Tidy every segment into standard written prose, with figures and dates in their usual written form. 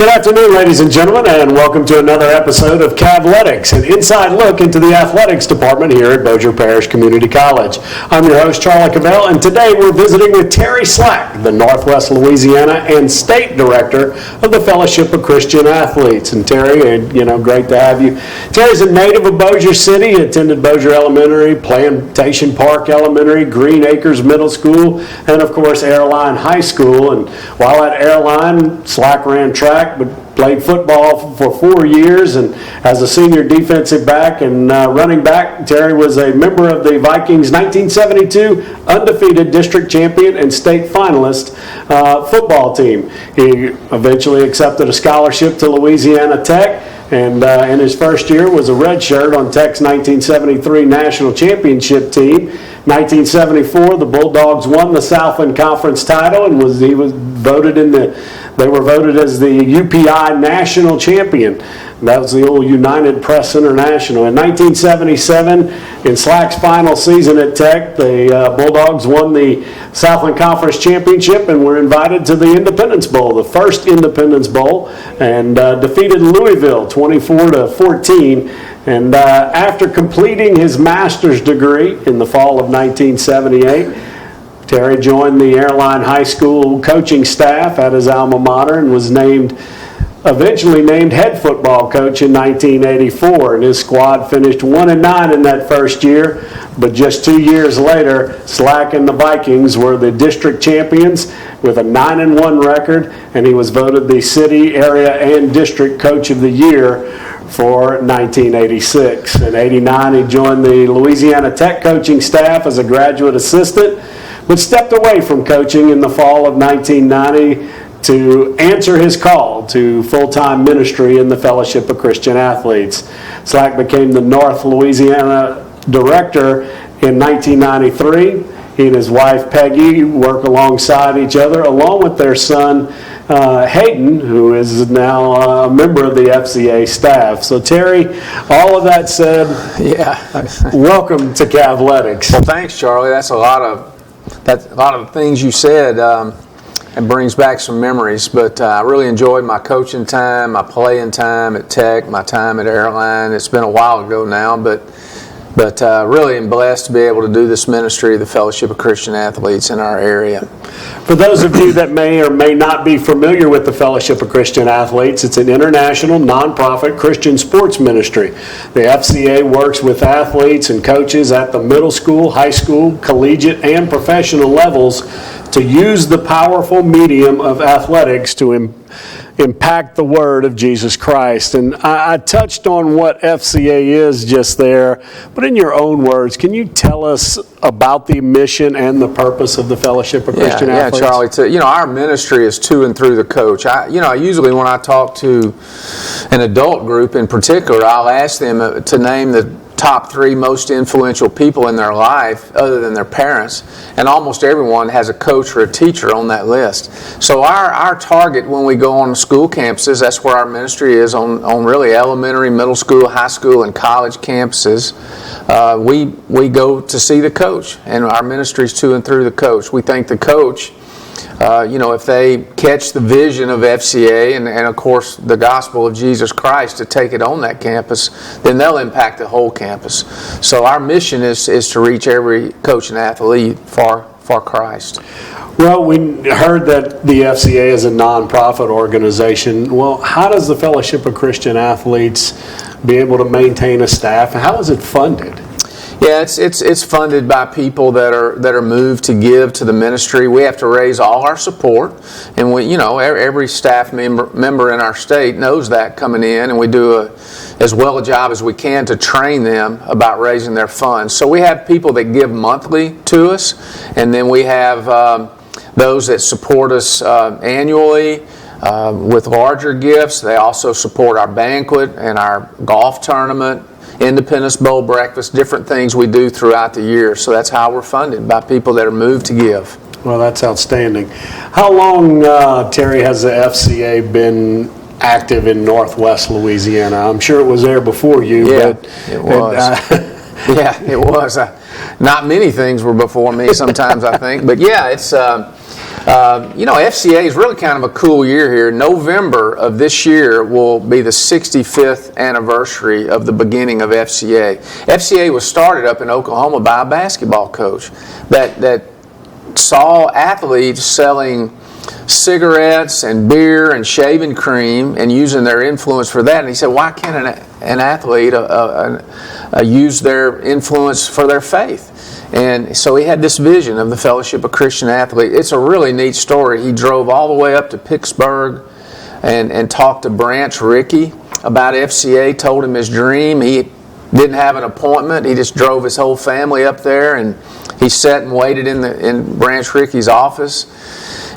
Good afternoon, ladies and gentlemen, and welcome to another episode of Cavletics, an inside look into the athletics department here at Bossier Parish Community College. I'm your host, Charlie Cavell, and today we're visiting with Terry Slack, the Northwest Louisiana and State Director of the Fellowship of Christian Athletes. And Terry, great to have you. Terry's a native of Bossier City, attended Bossier Elementary, Plantation Park Elementary, Green Acres Middle School, and of course Airline High School. And while at Airline, Slack ran track, but played football for 4 years, and as a senior defensive back and running back, Terry was a member of the Vikings 1972 undefeated district champion and state finalist football team. He eventually accepted a scholarship to Louisiana Tech, and in his first year was a redshirt on Tech's 1973 national championship team. 1974, the Bulldogs won the Southland Conference title, and they were voted as the UPI national champion. That was the old United Press International. In 1977, in Slack's final season at Tech, the Bulldogs won the Southland Conference Championship and were invited to the Independence Bowl, the first Independence Bowl, and defeated Louisville 24-14. And after completing his master's degree in the fall of 1978, Terry joined the Airline High School coaching staff at his alma mater and was eventually named head football coach in 1984. And his squad finished 1-9 in that first year. But just 2 years later, Slack and the Vikings were the district champions with a 9-1 record, and he was voted the city, area, and district coach of the year for 1986. In 89, he joined the Louisiana Tech coaching staff as a graduate assistant, but stepped away from coaching in the fall of 1990 to answer his call to full-time ministry in the Fellowship of Christian Athletes. Slack became the North Louisiana director in 1993. He and his wife Peggy work alongside each other, along with their son Hayden, who is now a member of the FCA staff. So Terry, all of that said, welcome to Cavletics. Well, thanks, Charlie. That's a lot of the things you said. It brings back some memories. But I really enjoyed my coaching time, my playing time at Tech, my time at Airline. It's been a while ago now, but really am blessed to be able to do this ministry of the Fellowship of Christian Athletes in our area. For those of you that may or may not be familiar with the Fellowship of Christian Athletes, it's an international, nonprofit Christian sports ministry. The FCA works with athletes and coaches at the middle school, high school, collegiate, and professional levels to use the powerful medium of athletics to impact the word of Jesus Christ. And I touched on what FCA is just there, but in your own words, can you tell us about the mission and the purpose of the Fellowship of Christian Athletes? Yeah, Charlie. Our ministry is to and through the coach. I usually, when I talk to an adult group in particular, I'll ask them to name the top 3 most influential people in their life other than their parents, and almost everyone has a coach or a teacher on that list. So our target when we go on school campuses, that's where our ministry is, on really elementary, middle school, high school, and college campuses. We go to see the coach, and our ministry is to and through the coach. We think the coach, if they catch the vision of FCA and of course the gospel of Jesus Christ to take it on that campus, then they'll impact the whole campus. So our mission is to reach every coach and athlete for Christ. Well, we heard that the FCA is a nonprofit organization. Well, how does the Fellowship of Christian Athletes be able to maintain a staff? How is it funded? Yeah, it's funded by people that are moved to give to the ministry. We have to raise all our support, and every staff member in our state knows that coming in, and we do as well a job as we can to train them about raising their funds. So we have people that give monthly to us, and then we have those that support us annually with larger gifts. They also support our banquet and our golf tournament, Independence Bowl breakfast, different things we do throughout the year. So that's how we're funded, by people that are moved to give. Well, that's outstanding. How long, Terry, has the FCA been active in Northwest Louisiana? I'm sure it was there before you. Yeah, it was. It was. Not many things were before me sometimes, I think. But yeah, it's FCA is really kind of a cool year here. November of this year will be the 65th anniversary of the beginning of FCA. FCA was started up in Oklahoma by a basketball coach that saw athletes selling cigarettes and beer and shaving cream and using their influence for that. And he said, why can't an athlete use their influence for their faith? And so he had this vision of the Fellowship of Christian Athletes. It's a really neat story. He drove all the way up to Pittsburgh and talked to Branch Rickey about FCA, told him his dream. He didn't have an appointment. He just drove his whole family up there, and he sat and waited in Branch Rickey's office.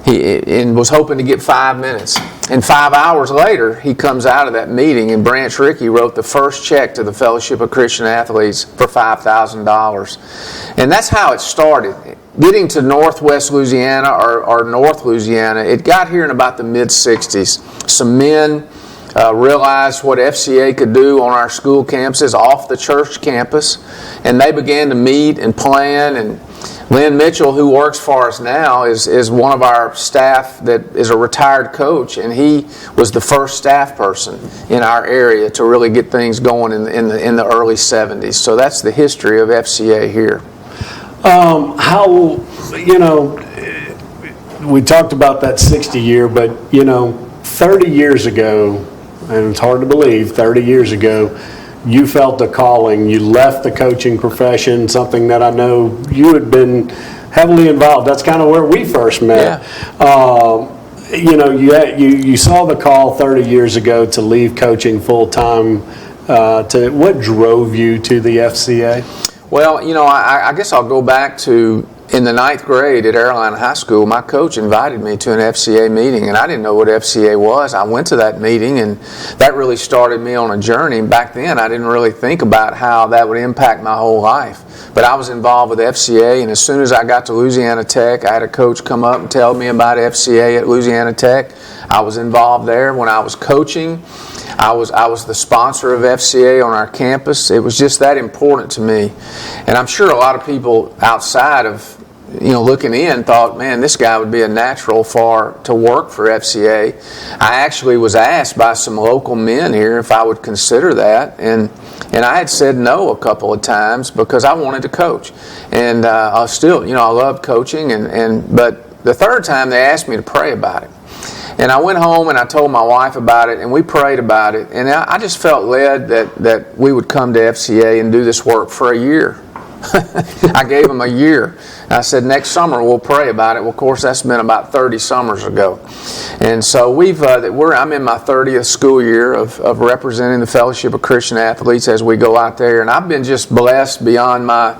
And was hoping to get 5 minutes. And 5 hours later, he comes out of that meeting, and Branch Rickey wrote the first check to the Fellowship of Christian Athletes for $5,000. And that's how it started. Getting to Northwest Louisiana or North Louisiana, it got here in about the mid-'60s. Some men realized what FCA could do on our school campuses, off the church campus, and they began to meet and plan. And Lynn Mitchell, who works for us now, is one of our staff that is a retired coach, and he was the first staff person in our area to really get things going in the early 70s. So that's the history of FCA here. We talked about that 60 year, but 30 years ago, and it's hard to believe, 30 years ago, you felt a calling. You left the coaching profession, something that I know you had been heavily involved. That's kind of where we first met. Yeah. You saw the call 30 years ago to leave coaching full time. What drove you to the FCA? Well, I guess I'll go back to in the 9th grade at Airline High School. My coach invited me to an FCA meeting, and I didn't know what FCA was. I went to that meeting, and that really started me on a journey. Back then, I didn't really think about how that would impact my whole life. But I was involved with FCA, and as soon as I got to Louisiana Tech, I had a coach come up and tell me about FCA at Louisiana Tech. I was involved there. When I was coaching, I was the sponsor of FCA on our campus. It was just that important to me. And I'm sure a lot of people outside of looking in thought, man, this guy would be a natural to work for FCA. I actually was asked by some local men here if I would consider that, and I had said no a couple of times because I wanted to coach. And I loved coaching, but the third time they asked me to pray about it. And I went home and I told my wife about it, and we prayed about it. And I just felt led that we would come to FCA and do this work for a year. I gave them a year. I said, next summer we'll pray about it. Well, of course, that's been about 30 summers ago. And so I'm in my 30th school year of representing the Fellowship of Christian Athletes as we go out there. And I've been just blessed beyond my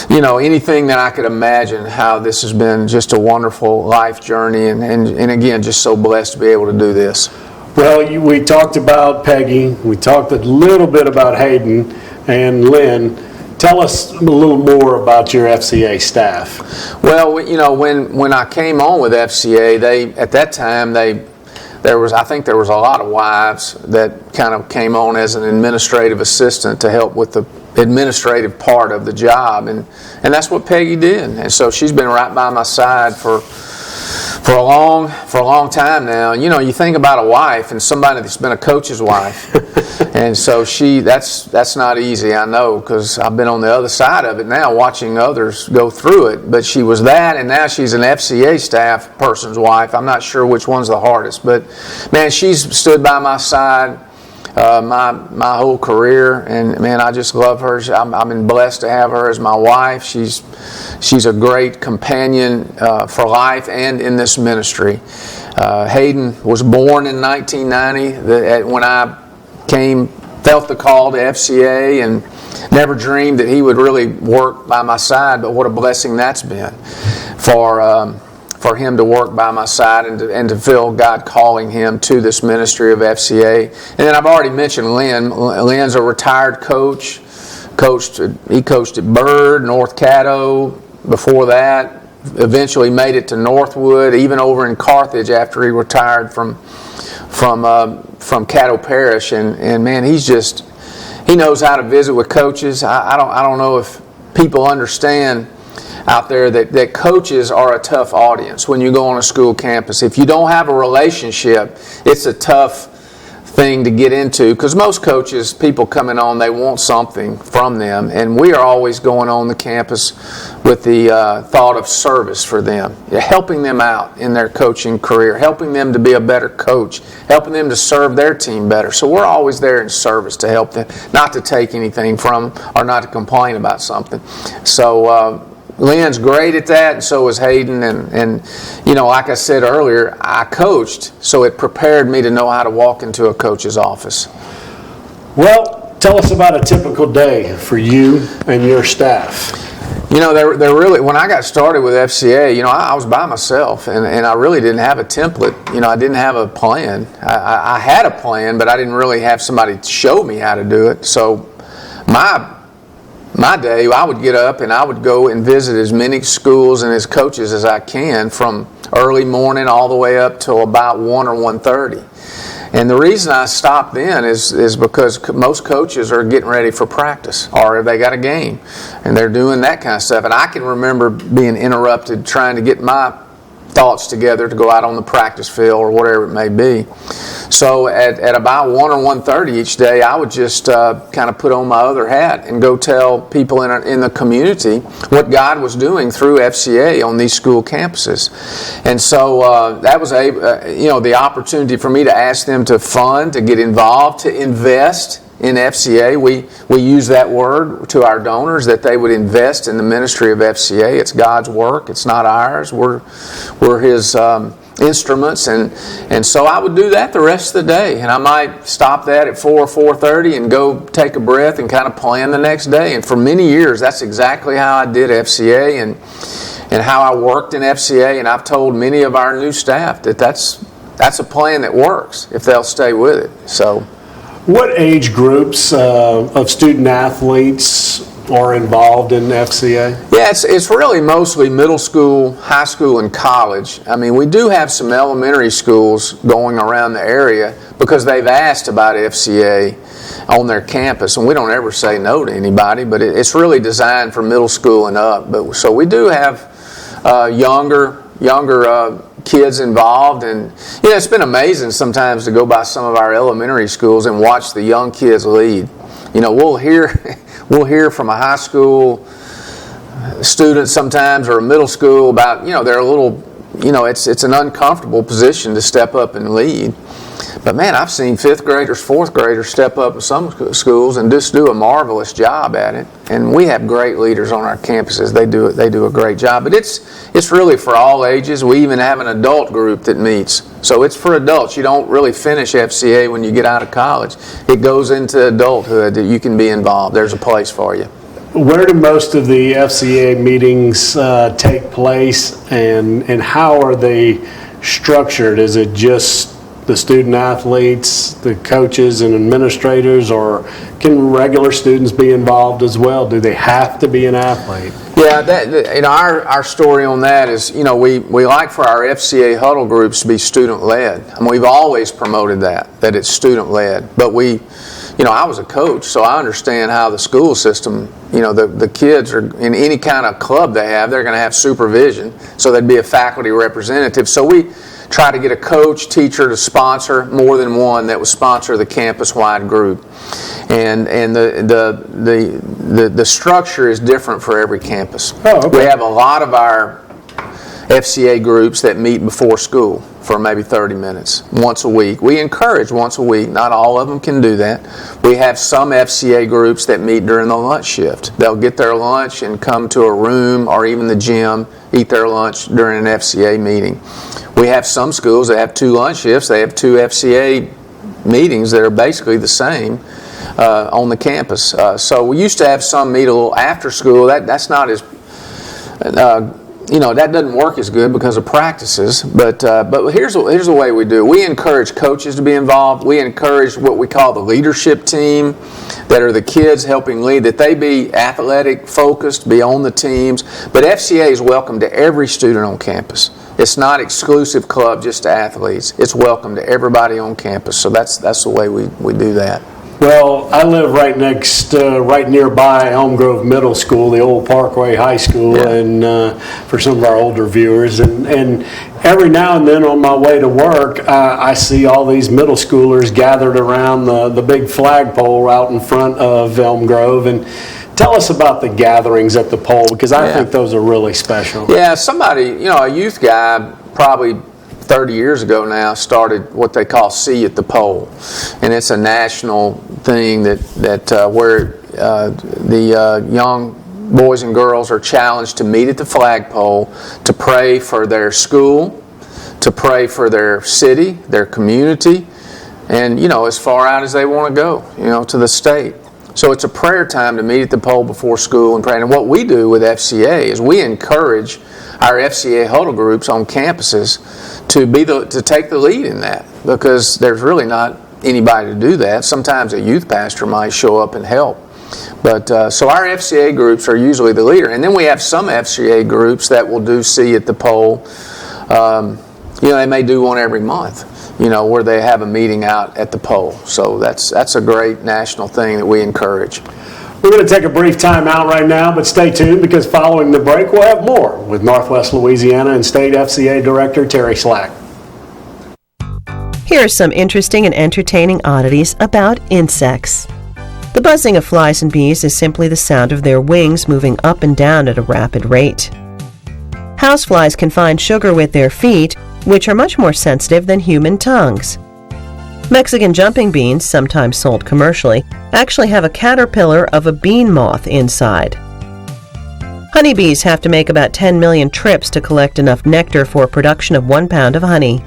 anything that I could imagine, how this has been just a wonderful life journey, and again, just so blessed to be able to do this. Well, we talked about Peggy, we talked a little bit about Hayden and Lynn. Tell us a little more about your FCA staff. Well, when I came on with FCA, at that time there was a lot of wives that kind of came on as an administrative assistant to help with the administrative part of the job, and that's what Peggy did. And so she's been right by my side for a long time now. You think about a wife and somebody that's been a coach's wife, and so that's not easy. I know, because I've been on the other side of it now, watching others go through it. But she was that, and now she's an FCA staff person's wife. I'm not sure which one's the hardest, but man, she's stood by my side my whole career, and man, I just love her. I've been blessed to have her as my wife. She's a great companion for life and in this ministry. Hayden was born in 1990. When I felt the call to FCA, and never dreamed that he would really work by my side. But what a blessing that's been for him to work by my side and to feel God calling him to this ministry of FCA. And then I've already mentioned Lynn. Lynn's a retired coach. He coached at Byrd, North Caddo. Before that, eventually made it to Northwood, even over in Carthage after he retired from Caddo Parish. And man, he knows how to visit with coaches. I don't know if people understand out there that coaches are a tough audience when you go on a school campus. If you don't have a relationship, it's a tough thing to get into, because most coaches, people coming on, they want something from them, and we are always going on the campus with the thought of service for them, helping them out in their coaching career, helping them to be a better coach, helping them to serve their team better. So we're always there in service to help them, not to take anything from them or not to complain about something. So Lynn's great at that, and so is Hayden. And you know, like I said earlier, I coached, so it prepared me to know how to walk into a coach's office. Well, tell us about a typical day for you and your staff. You know, they're really, when I got started with FCA, you know, I was by myself, and I really didn't have a template. You know, I didn't have a plan. I had a plan, but I didn't really have somebody show me how to do it. So my day, I would get up and I would go and visit as many schools and as coaches as I can, from early morning all the way up till about 1 or 1:30. And the reason I stopped then is because most coaches are getting ready for practice, or they got a game and they're doing that kind of stuff. And I can remember being interrupted trying to get my thoughts together to go out on the practice field or whatever it may be. So at about 1 or 1:30 each day, I would just kind of put on my other hat and go tell people in the community what God was doing through FCA on these school campuses. And so that was the opportunity for me to ask them to fund, to get involved, to invest in FCA. We use that word to our donors, that they would invest in the ministry of FCA. It's God's work. It's not ours. We're His instruments, and so I would do that the rest of the day, and I might stop that at 4 or 4:30 and go take a breath and kind of plan the next day. And for many years, that's exactly how I did FCA and how I worked in FCA. And I've told many of our new staff that that's a plan that works if they'll stay with it. So, what age groups of student athletes are involved in FCA? Yeah, it's really mostly middle school, high school, and college. I mean, we do have some elementary schools going around the area because they've asked about FCA on their campus, and we don't ever say no to anybody, but it's really designed for middle school and up. But so we do have younger kids involved, and you know, it's been amazing sometimes to go by some of our elementary schools and watch the young kids lead. You know, we'll hear from a high school student sometimes, or a middle school, about, you know, they're a little, you know, it's an uncomfortable position to step up and lead. But man, I've seen 5th graders, 4th graders step up in some schools and just do a marvelous job at it. And we have great leaders on our campuses. They do a great job. But it's really for all ages. We even have an adult group that meets. So it's for adults. You don't really finish FCA when you get out of college. It goes into adulthood that you can be involved. There's a place for you. Where do most of the FCA meetings take place, and how are they structured? Is it just the student athletes, the coaches and administrators, or can regular students be involved as well? Do they have to be an athlete? Yeah, our story on that is, you know, we like for our FCA huddle groups to be student-led. I mean, we've always promoted that it's student-led. But I was a coach, so I understand how the school system, you know, the kids are in any kind of club they have, they're going to have supervision. So there'd be a faculty representative. So we try to get a coach, teacher to sponsor, more than one that would sponsor the campus-wide group. And the structure is different for every campus. Oh, okay. We have a lot of our FCA groups that meet before school for maybe 30 minutes, once a week. We encourage once a week. Not all of them can do that. We have some FCA groups that meet during the lunch shift. They'll get their lunch and come to a room or even the gym, eat their lunch during an FCA meeting. We have some schools that have 2 lunch shifts. They have 2 FCA meetings that are basically the same on the campus. So we used to have some meet a little after school. That's not as that doesn't work as good because of practices. But here's the way we do it. We encourage coaches to be involved. We encourage what we call the leadership team, that are the kids helping lead, that they be athletic focused, be on the teams. But FCA is welcome to every student on campus. It's not exclusive club just to athletes. It's welcome to everybody on campus. So that's the way we do that. Well, I live right nearby Elm Grove Middle School, the old Parkway High School, Yeah. and for some of our older viewers. And every now and then on my way to work, I see all these middle schoolers gathered around the big flagpole out in front of Elm Grove. And tell us about the gatherings at the pole, because I think those are really special. Yeah, somebody, a youth guy, probably 30 years ago now, started what they call See at the Pole, and it's a national thing that where the young boys and girls are challenged to meet at the flagpole to pray for their school, to pray for their city, their community, and as far out as they want to go, to the state. So it's a prayer time to meet at the pole before school and pray. And what we do with FCA is we encourage our FCA huddle groups on campuses to take the lead in that, because there's really not anybody to do that. Sometimes a youth pastor might show up and help. But so our FCA groups are usually the leader. And then we have some FCA groups that will do See at the Pole. They may do one every month, where they have a meeting out at the pole. So that's a great national thing that we encourage. We're going to take a brief time out right now, but stay tuned, because following the break, we'll have more with Northwest Louisiana and State FCA Director Terry Slack. Here are some interesting and entertaining oddities about insects. The buzzing of flies and bees is simply the sound of their wings moving up and down at a rapid rate. Houseflies can find sugar with their feet, which are much more sensitive than human tongues. Mexican jumping beans, sometimes sold commercially, actually have a caterpillar of a bean moth inside. Honeybees have to make about 10 million trips to collect enough nectar for production of 1 pound of honey.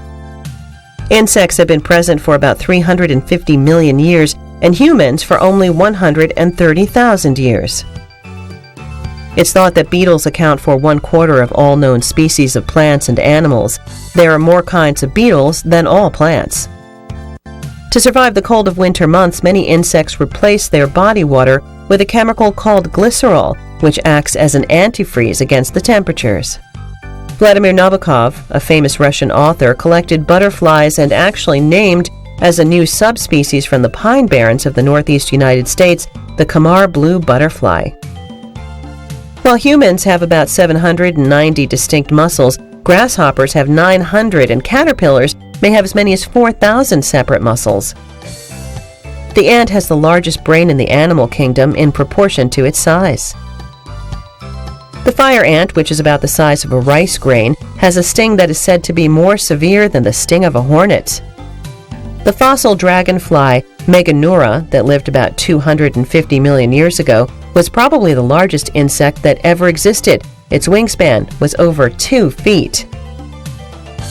Insects have been present for about 350 million years, and humans for only 130,000 years. It's thought that beetles account for 1/4 of all known species of plants and animals. There are more kinds of beetles than all plants. To survive the cold of winter months, many insects replace their body water with a chemical called glycerol, which acts as an antifreeze against the temperatures. Vladimir Nabokov, a famous Russian author, collected butterflies and actually named, as a new subspecies from the pine barrens of the northeast United States, the Kamar blue butterfly. While humans have about 790 distinct muscles, grasshoppers have 900, and caterpillars may have as many as 4,000 separate muscles. The ant has the largest brain in the animal kingdom in proportion to its size. The fire ant, which is about the size of a rice grain, has a sting that is said to be more severe than the sting of a hornet. The fossil dragonfly Meganura, that lived about 250 million years ago, was probably the largest insect that ever existed. Its wingspan was over 2 feet.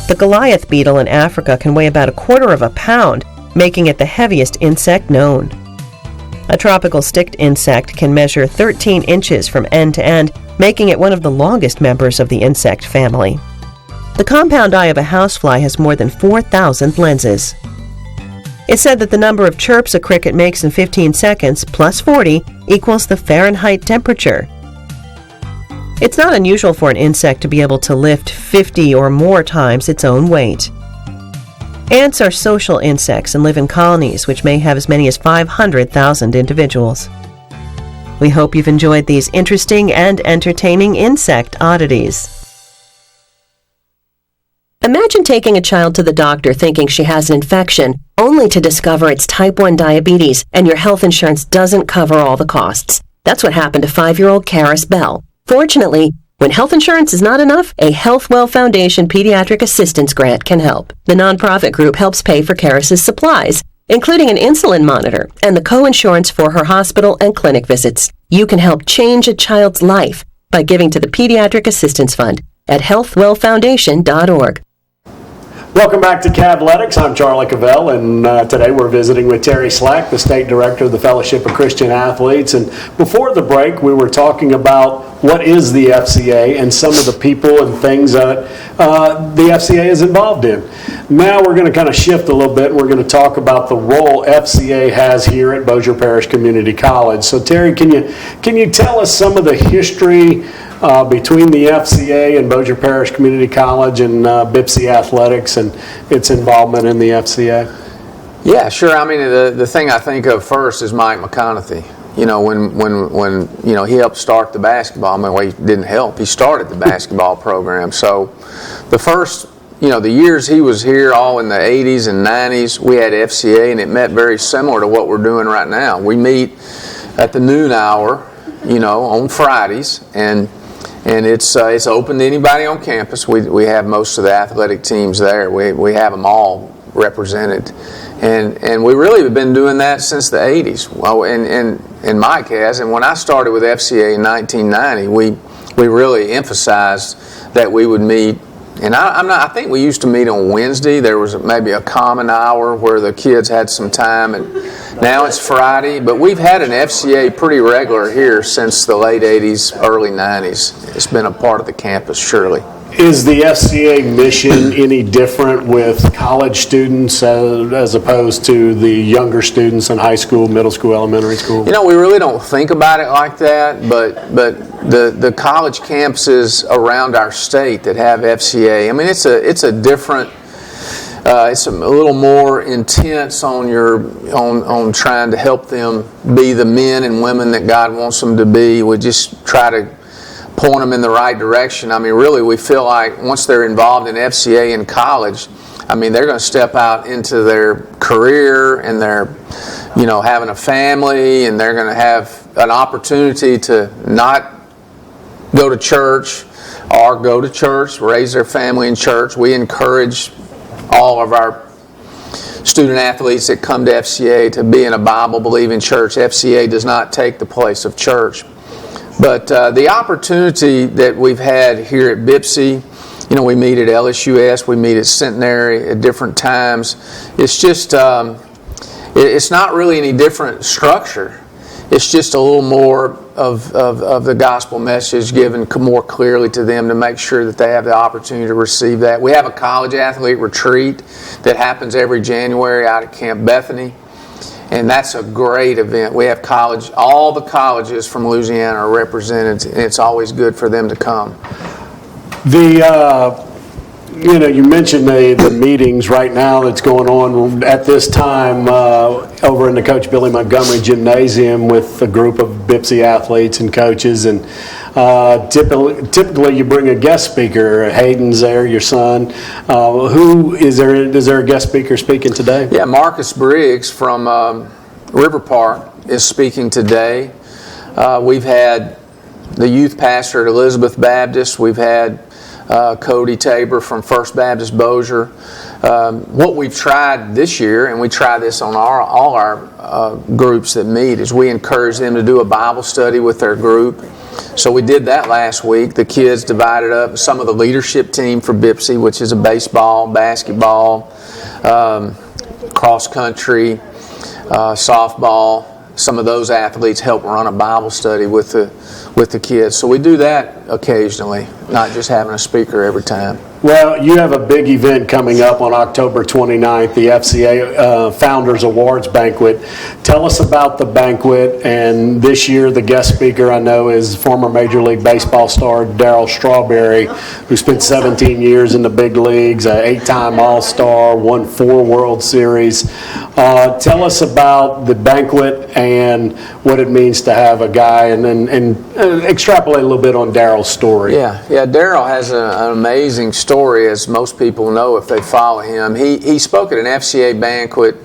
The Goliath beetle in Africa can weigh about 1/4 of a pound, making it the heaviest insect known. A tropical sticked insect can measure 13 inches from end to end, making it one of the longest members of the insect family. The compound eye of a housefly has more than 4,000 lenses. It's said that the number of chirps a cricket makes in 15 seconds plus 40 equals the Fahrenheit temperature. It's not unusual for an insect to be able to lift 50 or more times its own weight. Ants are social insects and live in colonies which may have as many as 500,000 individuals. We hope you've enjoyed these interesting and entertaining insect oddities. Imagine taking a child to the doctor thinking she has an infection, only to discover it's type 1 diabetes and your health insurance doesn't cover all the costs. That's what happened to 5-year-old Karis Bell. Fortunately, when health insurance is not enough, a HealthWell Foundation Pediatric Assistance Grant can help. The nonprofit group helps pay for Karis's supplies, including an insulin monitor and the co-insurance for her hospital and clinic visits. You can help change a child's life by giving to the Pediatric Assistance Fund at healthwellfoundation.org. Welcome back to Cavletics. I'm Charlie Cavell, and today we're visiting with Terry Slack, the State Director of the Fellowship of Christian Athletes. And before the break, we were talking about what is the FCA and some of the people and things that the FCA is involved in. Now we're going to kind of shift a little bit, and we're going to talk about the role FCA has here at Bossier Parish Community College. So Terry, can you tell us some of the history between the FCA and Bossier Parish Community College and BIPC Athletics and its involvement in the FCA? Yeah, sure. I mean, the thing I think of first is Mike McConaughey. You know, when he helped start the basketball. I mean, well, he didn't help. He started the basketball program. So the first, the years he was here, all in the 80s and 90s, we had FCA, and it met very similar to what we're doing right now. We meet at the noon hour, on Fridays, and it's open to anybody on campus. We have most of the athletic teams there. We have them all represented. And we really have been doing that since the 80s. Well, and Mike has. And when I started with FCA in 1990, we really emphasized that we would meet. And I think we used to meet on Wednesday. There was maybe a common hour where the kids had some time. And now it's Friday. But we've had an FCA pretty regular here since the late 80s, early 90s. It's been a part of the campus, surely. Is the FCA mission any different with college students as opposed to the younger students in high school, middle school, elementary school? We really don't think about it like that, but the college campuses around our state that have FCA, I mean, it's a different, it's a little more intense on trying to help them be the men and women that God wants them to be. We just try to point them in the right direction. I mean, really, we feel like once they're involved in FCA in college, I mean, they're going to step out into their career, and they're, having a family, and they're going to have an opportunity to not go to church or go to church, raise their family in church. We encourage all of our student athletes that come to FCA to be in a Bible-believing church. FCA does not take the place of church. But the opportunity that we've had here at BIPC, we meet at LSUS, we meet at Centenary at different times. It's just, it's not really any different structure. It's just a little more of the gospel message given more clearly to them to make sure that they have the opportunity to receive that. We have a college athlete retreat that happens every January out at Camp Bethany. And that's a great event. We have all the colleges from Louisiana are represented, and it's always good for them to come. You mentioned the meetings right now that's going on at this time over in the Coach Billy Montgomery Gymnasium with a group of BIPC athletes and coaches, and typically you bring a guest speaker. Hayden's there, your son. Who is there? Is there a guest speaker speaking today? Yeah, Marcus Briggs from River Park is speaking today. We've had the youth pastor at Elizabeth Baptist. We've had Cody Tabor from First Baptist Bossier. What we've tried this year, and we try this on all our groups that meet, is we encourage them to do a Bible study with their group. So we did that last week. The kids divided up some of the leadership team for BIPC, which is a baseball, basketball, cross country, softball. Some of those athletes help run a Bible study with the kids. So we do that occasionally, not just having a speaker every time. Well, you have a big event coming up on October 29th, the FCA Founders Awards Banquet. Tell us about the banquet, and this year the guest speaker I know is former Major League Baseball star Darryl Strawberry, who spent 17 years in the big leagues, an 8-time All-Star, won 4 World Series. Tell us about the banquet and what it means to have a guy, and extrapolate a little bit on Darryl's story. Yeah, Darryl has an amazing story, as most people know if they follow him. He spoke at an FCA banquet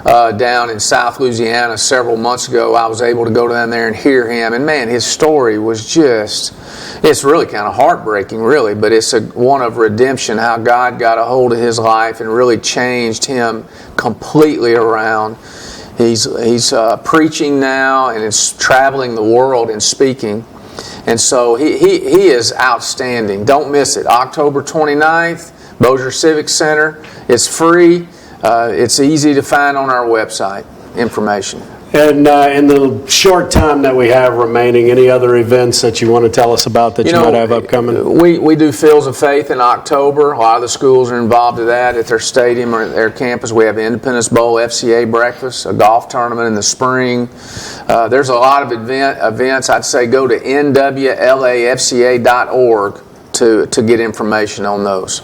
down in South Louisiana several months ago. I was able to go down there and hear him, and man, his story was it's really kind of heartbreaking, really, but it's one of redemption, how God got a hold of his life and really changed him completely around. He's preaching now and is traveling the world and speaking. And so he is outstanding. Don't miss it. October 29th, Bossier Civic Center. It's free. It's easy to find on our website, information. And in the short time that we have remaining, any other events that you want to tell us about that you might have upcoming? We do Fields of Faith in October. A lot of the schools are involved in that at their stadium or their campus. We have Independence Bowl, FCA breakfast, a golf tournament in the spring. There's a lot of events. I'd say go to nwlafca.org to get information on those.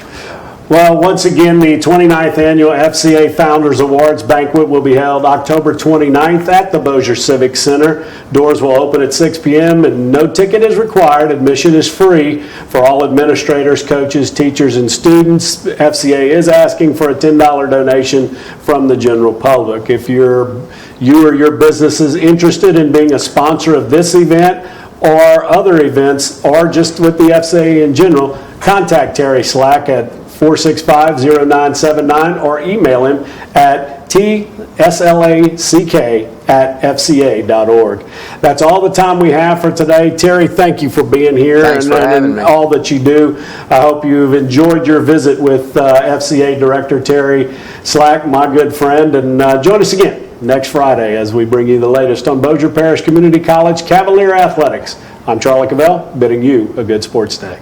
Well, once again, the 29th Annual FCA Founders Awards Banquet will be held October 29th at the Bossier Civic Center. Doors will open at 6 p.m. and no ticket is required. Admission is free for all administrators, coaches, teachers, and students. FCA is asking for a $10 donation from the general public. If you or your business is interested in being a sponsor of this event or other events, or just with the FCA in general, contact Terry Slack at 465-0979 or email him at tslack@fca.org. That's all the time we have for today. Terry, thank you for being here. Thanks for having me. All that you do. I hope you've enjoyed your visit with FCA Director Terry Slack, my good friend, and join us again next Friday as we bring you the latest on Bossier Parish Community College Cavalier Athletics. I'm Charlie Cavell, bidding you a good sports day.